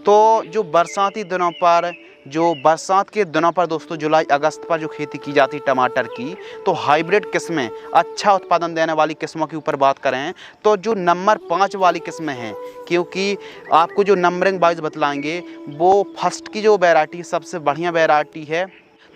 तो जो बरसाती दिनों पर, जो बरसात के दिनों पर दोस्तों जुलाई अगस्त पर जो खेती की जाती है टमाटर की, तो हाइब्रिड किस्में अच्छा उत्पादन देने वाली किस्मों के ऊपर बात करें तो जो नंबर 5 वाली किस्में हैं, क्योंकि आपको जो नंबरिंग वाइज बतलाएंगे वो फर्स्ट की जो वैरायटी सबसे बढ़िया वैरायटी है।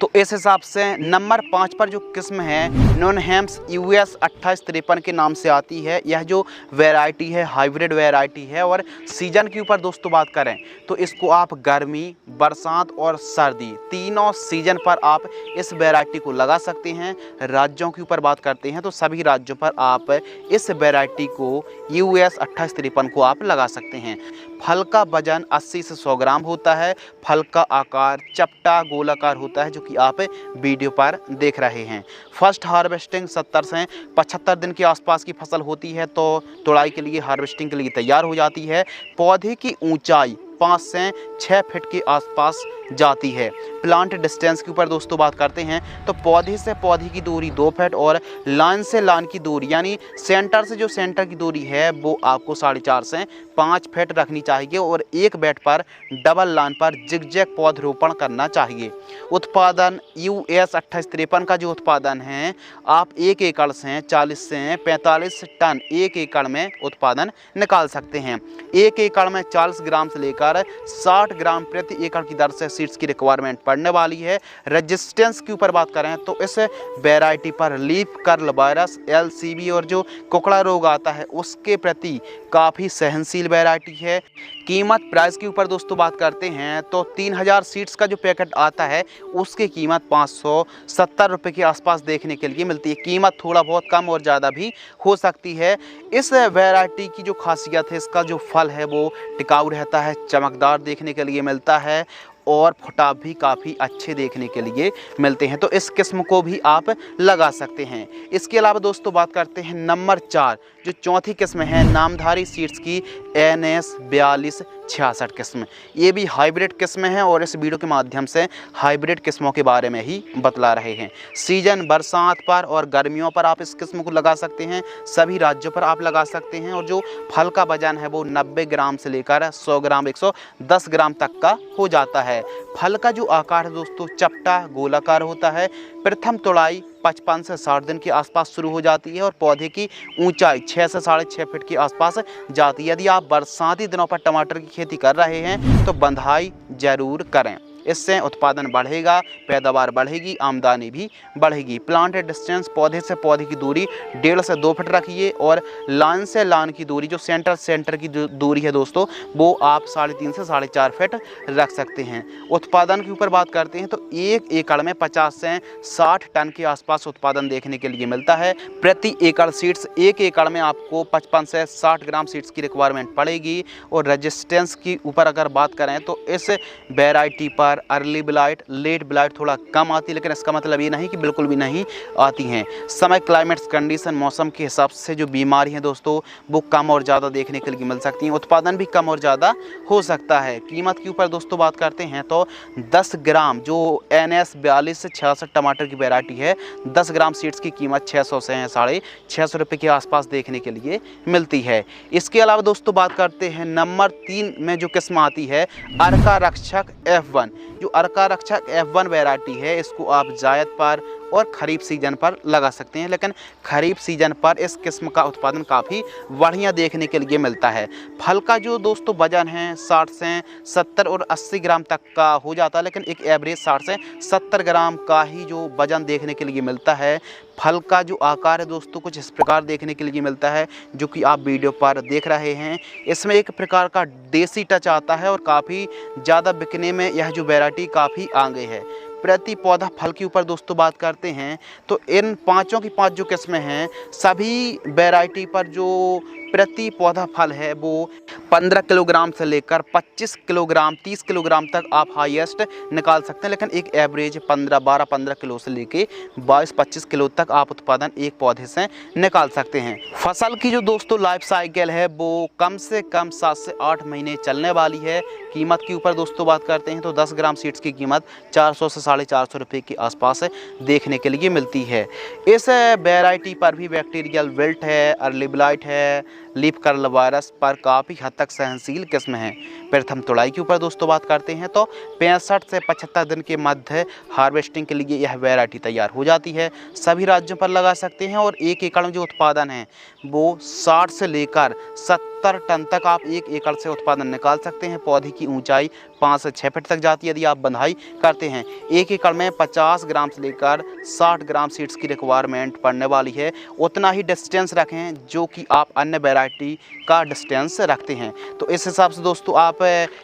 तो इस हिसाब से नंबर 5 पर जो किस्म है नॉनहैम्स US 2853 के नाम से आती है। यह जो वैरायटी है हाइब्रिड वैरायटी है। और सीजन के ऊपर दोस्तों बात करें तो इसको आप गर्मी, बरसात और सर्दी तीनों सीजन पर आप इस वैरायटी को लगा सकते हैं। राज्यों के ऊपर बात करते हैं तो सभी राज्यों पर आप इस वैरायटी को US 2853 को आप लगा सकते हैं। फल का वजन 80 से 100 ग्राम होता है। फल का आकार चपटा गोलाकार होता है, जो कि आप वीडियो पर देख रहे हैं। फर्स्ट हार्वेस्टिंग 70 से 75 दिन के आसपास की फसल होती है, तो तुड़ाई के लिए, हार्वेस्टिंग के लिए तैयार हो जाती है। पौधे की ऊंचाई 5 से 6 फीट के आसपास जाती है। प्लांट डिस्टेंस के ऊपर दोस्तों बात करते हैं तो पौधे से पौधे की दूरी 2 फीट और लाइन से लाइन की दूरी, यानी सेंटर से जो सेंटर की दूरी है वो आपको 4.5 से 5 फीट रखनी चाहिए। और एक बेड पर डबल लाइन पर जिगजैग पौधरोपण करना चाहिए। उत्पादन US 2853 का जो उत्पादन है आप 1 एकड़ से 40 से 45 टन 1 एकड़ में उत्पादन निकाल सकते हैं। 1 एकड़ में 40 ग्राम से लेकर 60 ग्राम प्रति एकड़ की दर से सीड्स की रिक्वायरमेंट पड़ने वाली है। रेजिस्टेंस के ऊपर बात करें तो इस वैरायटी पर लीफ कर्ल वायरस, LCB और जो कुकड़ा रोग आता है उसके प्रति काफ़ी सहनशील वैरायटी है। कीमत प्राइस के ऊपर दोस्तों बात करते हैं तो 3000 सीड्स का जो पैकेट आता है उसकी कीमत 570 रुपये के आसपास देखने के लिए मिलती है। कीमत थोड़ा बहुत कम और ज़्यादा भी हो सकती है। इस वैरायटी की जो खासियत है, इसका जो फल है वो टिकाऊ रहता है, चमकदार देखने के लिए मिलता है और फुटाव भी काफ़ी अच्छे देखने के लिए मिलते हैं। तो इस किस्म को भी आप लगा सकते हैं। इसके अलावा दोस्तों बात करते हैं नंबर 4 जो चौथी किस्म है नामधारी सीड्स की NS 4266 किस्म। ये भी हाइब्रिड किस्म है और इस वीडियो के माध्यम से हाइब्रिड किस्मों के बारे में ही बतला रहे हैं। सीजन बरसात पर और गर्मियों पर आप इस किस्म को लगा सकते हैं। सभी राज्यों पर आप लगा सकते हैं। और जो फल का वजन है वो 90 ग्राम से लेकर 100 ग्राम 110 ग्राम तक का हो जाता है। फल का जो आकार है दोस्तों चपटा गोलाकार होता है। प्रथम तुड़ाई 55 से 60 दिन के आसपास शुरू हो जाती है और पौधे की ऊंचाई 6 से 6.5 फीट के आसपास जाती है। यदि आप बरसाती दिनों पर टमाटर की खेती कर रहे हैं तो बंधाई जरूर करें। इससे उत्पादन बढ़ेगा, पैदावार बढ़ेगी, आमदनी भी बढ़ेगी। प्लांट डिस्टेंस पौधे से पौधे की दूरी 1.5 से 2 फीट रखिए और लाइन से लाइन की दूरी जो सेंटर की दूरी है दोस्तों वो आप 3.5 से 4.5 फीट रख सकते हैं। उत्पादन के ऊपर बात करते हैं तो 1 एकड़ में 50 से 60 टन के आसपास उत्पादन देखने के लिए मिलता है। प्रति एकड़ सीड्स 1 एकड़ में आपको 55 से 60 ग्राम सीड्स की रिक्वायरमेंट पड़ेगी। और रेजिस्टेंस की ऊपर अगर बात करें तो इस वैरायटी पर अर्ली ब्लाइट, लेट ब्लाइट थोड़ा कम आती है, लेकिन इसका मतलब ये नहीं कि बिल्कुल भी नहीं आती हैं। समय क्लाइमेट्स कंडीशन मौसम के हिसाब से जो बीमारी हैं दोस्तों वो कम और ज़्यादा देखने के लिए मिल सकती हैं। उत्पादन भी कम और ज़्यादा हो सकता है। कीमत के ऊपर दोस्तों बात करते हैं तो 10 ग्राम जो NS 4266 टमाटर की वैरायटी है 10 ग्राम सीड्स की कीमत 600 से 650 रुपये के आसपास देखने के लिए मिलती है। इसके अलावा दोस्तों बात करते हैं नंबर 3 में जो किस्म आती है अर्का रक्षक F1। जो अर्का रक्षक F1 वैरायटी है इसको आप जायद पर और खरीफ सीजन पर लगा सकते हैं, लेकिन खरीफ सीजन पर इस किस्म का उत्पादन काफ़ी बढ़िया देखने के लिए मिलता है। फल का जो दोस्तों वजन है 60 से 70 और 80 ग्राम तक का हो जाता है, लेकिन एक एवरेज 60 से 70 ग्राम का ही जो वजन देखने के लिए मिलता है। फल का जो आकार है दोस्तों कुछ इस प्रकार देखने के लिए मिलता है जो कि आप वीडियो पर देख रहे हैं। इसमें एक प्रकार का देसी टच आता है और काफ़ी ज़्यादा बिकने में यह जो वैरायटी काफ़ी आगे है। प्रति पौधा फल के ऊपर दोस्तों बात करते हैं तो इन पाँचों की 5 जो किस्में हैं सभी वैरायटी पर जो प्रति पौधा फल है वो 15 किलोग्राम से लेकर 25 किलोग्राम 30 किलोग्राम तक आप हाईएस्ट निकाल सकते हैं, लेकिन एक एवरेज 12-15 किलो से लेके 22-25 किलो तक आप उत्पादन एक पौधे से निकाल सकते हैं। फसल की जो दोस्तों लाइफ साइकिल है वो कम से कम 7 से 8 महीने चलने वाली है। कीमत के ऊपर दोस्तों बात करते हैं तो 10 ग्राम सीड्स की कीमत 400 से 450 रुपये के आसपास देखने के लिए मिलती है। इस वैरायटी पर भी बैक्टीरियल विल्ट है, अर्ली ब्लाइट है, लीफ कर्ल वायरस पर काफ़ी हद तक सहनशील किस्म है। प्रथम तुड़ाई के ऊपर दोस्तों बात करते हैं तो 65 से 75 दिन के मध्य हार्वेस्टिंग के लिए यह वैरायटी तैयार हो जाती है। सभी राज्यों पर लगा सकते हैं और 1 एकड़ में जो उत्पादन है वो 60 से लेकर 70 टन तक आप 1 एकड़ से उत्पादन निकाल सकते हैं। पौधे की ऊंचाई 5 से 6 फीट तक जाती है यदि आप बंधाई करते हैं। 1 एकड़ में 50 ग्राम से लेकर 60 ग्राम सीड्स की रिक्वायरमेंट पड़ने वाली है। उतना ही डिस्टेंस रखें जो कि आप अन्य वैरायटी का डिस्टेंस रखते हैं। तो इस हिसाब से दोस्तों आप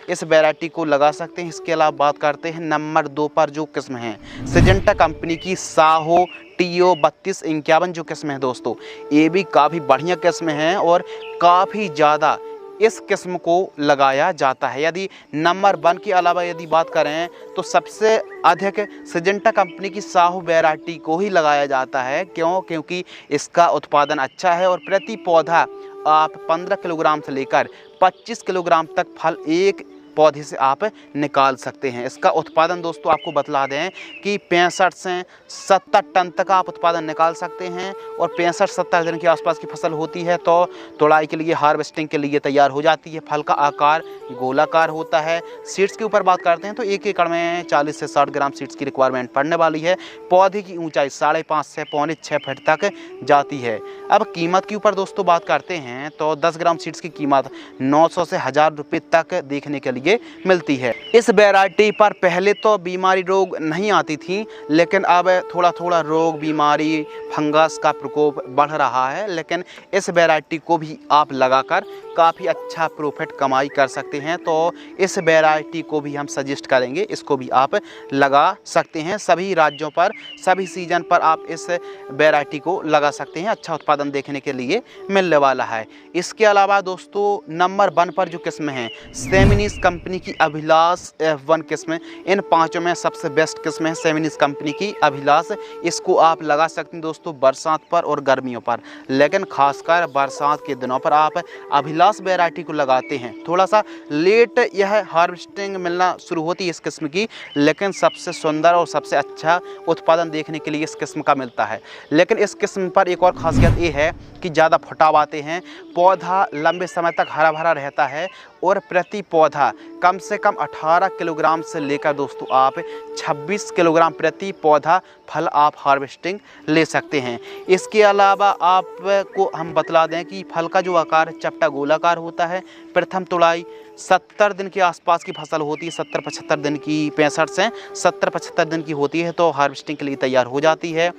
इस वैरायटी को लगा सकते हैं। इसके अलावा बात करते हैं नंबर 2 पर जो किस्म है सिजेंटा कंपनी की साहो TO 3251 जो किस्म है दोस्तों, ये भी काफ़ी बढ़िया किस्म है और काफ़ी ज़्यादा इस किस्म को लगाया जाता है। यदि नंबर 1 के अलावा यदि बात करें तो सबसे अधिक सिजेंटा कंपनी की साहू वैरायटी को ही लगाया जाता है। क्योंकि इसका उत्पादन अच्छा है और प्रति पौधा आप 15 किलोग्राम से लेकर 25 किलोग्राम तक फल एक पौधे से आप निकाल सकते हैं। इसका उत्पादन दोस्तों आपको बतला दें कि 65 से 70 टन तक आप उत्पादन निकाल सकते हैं और 65-70 दिन के आसपास की फसल होती है तो तुड़ाई के लिए हार्वेस्टिंग के लिए तैयार हो जाती है। फल का आकार गोलाकार होता है। सीड्स के ऊपर बात करते हैं तो 1 एकड़ में 40 से 60 ग्राम सीड्स की रिक्वायरमेंट पड़ने वाली है। पौधे की ऊंचाई 5.5 से 6.25 फीट तक जाती है। अब कीमत के ऊपर दोस्तों बात करते हैं तो 10 ग्राम सीड्स की कीमत 900 से 1000 रुपये तक देखने के लिए मिलती है। इस वैरायटी पर पहले तो बीमारी रोग नहीं आती थी, लेकिन अब थोड़ा थोड़ा रोग बीमारी फंगस का प्रकोप बढ़ रहा है। लेकिन इस वैरायटी को भी आप लगाकर काफ़ी अच्छा प्रॉफिट कमाई कर सकते हैं। तो इस वैरायटी को भी हम सजेस्ट करेंगे, इसको भी आप लगा सकते हैं। सभी राज्यों पर सभी सीजन पर आप इस वैरायटी को लगा सकते हैं। अच्छा उत्पादन देखने के लिए मिलने वाला है। इसके अलावा दोस्तों नंबर 1 पर जो किस्म है सेमिनिस कंपनी की अभिलाष F1 किस्म, इन पांचों में सबसे बेस्ट किस्म है सेमिनिस कंपनी की अभिलाष। इसको आप लगा सकते हैं दोस्तों बरसात पर और गर्मियों पर, लेकिन खासकर बरसात के दिनों पर आप अभिलाष वैरायटी को लगाते हैं। थोड़ा सा लेट यह हार्वेस्टिंग मिलना शुरू होती है इस किस्म की, लेकिन सबसे सुंदर और सबसे अच्छा उत्पादन देखने के लिए इस किस्म का मिलता है। लेकिन इस किस्म पर एक और खासियत ये है कि ज़्यादा फुटाव आते हैं, पौधा लंबे समय तक हरा भरा रहता है और प्रति पौधा कम से कम 18 किलोग्राम से लेकर दोस्तों आप 26 किलोग्राम प्रति पौधा फल आप हार्वेस्टिंग ले सकते हैं। इसके अलावा आपको हम बतला दें कि फल का जो आकार चपटा गोलाकार होता है। प्रथम तुड़ाई 70 दिन के आसपास की फसल होती है, 70-75 दिन की, 65 से 70-75 दिन की होती है तो हार्वेस्टिंग के लिए तैयार हो जाती है।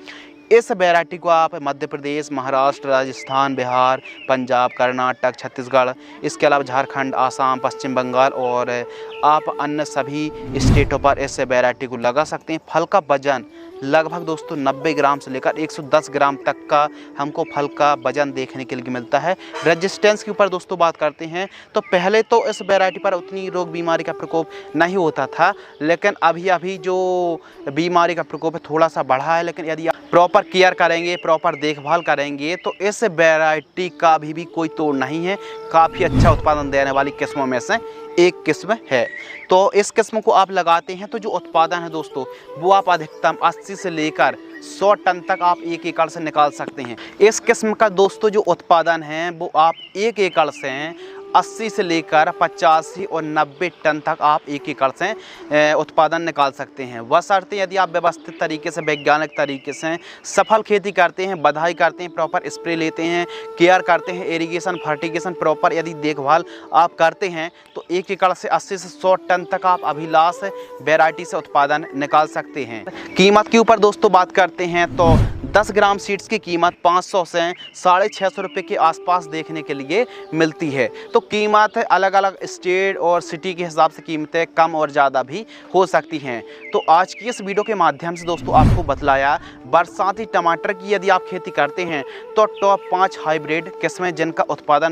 इस वैरायटी को आप मध्य प्रदेश, महाराष्ट्र, राजस्थान, बिहार, पंजाब, कर्नाटक, छत्तीसगढ़, इसके अलावा झारखंड, आसाम, पश्चिम बंगाल और आप अन्य सभी स्टेटों पर इस वैरायटी को लगा सकते हैं। फल का वजन लगभग दोस्तों 90 ग्राम से लेकर 110 ग्राम तक का हमको फल का वजन देखने के लिए मिलता है। रेजिस्टेंस के ऊपर दोस्तों बात करते हैं तो पहले तो इस वैरायटी पर उतनी रोग बीमारी का प्रकोप नहीं होता था, लेकिन अभी जो बीमारी का प्रकोप है थोड़ा सा बढ़ा है। लेकिन यदि आप प्रॉपर केयर करेंगे, प्रॉपर देखभाल करेंगे तो इस वैरायटी का भी कोई तोड़ नहीं है। काफ़ी अच्छा उत्पादन देने वाली किस्मों में से एक किस्म है। तो इस किस्म को आप लगाते हैं तो जो उत्पादन है दोस्तों वो आप अधिकतम 80 से लेकर 100 टन तक आप 1 एकड़ से निकाल सकते हैं। इस किस्म का दोस्तों जो उत्पादन है वो आप 1 एकड़ से 80 से लेकर 85 और 90 टन तक आप 1 एकड़ से उत्पादन निकाल सकते हैं। बशर्ते यदि आप व्यवस्थित तरीके से, वैज्ञानिक तरीके से सफल खेती करते हैं, बधाई करते हैं, प्रॉपर स्प्रे लेते हैं, केयर करते हैं, इरिगेशन, फर्टिगेशन प्रॉपर यदि देखभाल आप करते हैं तो 1 एकड़ से 80 से 100 टन तक आप अभिलाष वैरायटी से उत्पादन निकाल सकते हैं। कीमत के ऊपर दोस्तों बात करते हैं तो 10 ग्राम सीड्स की कीमत 500 से 650 रुपये के आसपास देखने के लिए मिलती है। तो कीमत अलग अलग स्टेट और सिटी के हिसाब से कीमतें कम और ज़्यादा भी हो सकती हैं। तो आज की इस वीडियो के माध्यम से दोस्तों आपको बतलाया बरसाती टमाटर की यदि आप खेती करते हैं तो टॉप 5 हाइब्रिड किस्में जिनका उत्पादन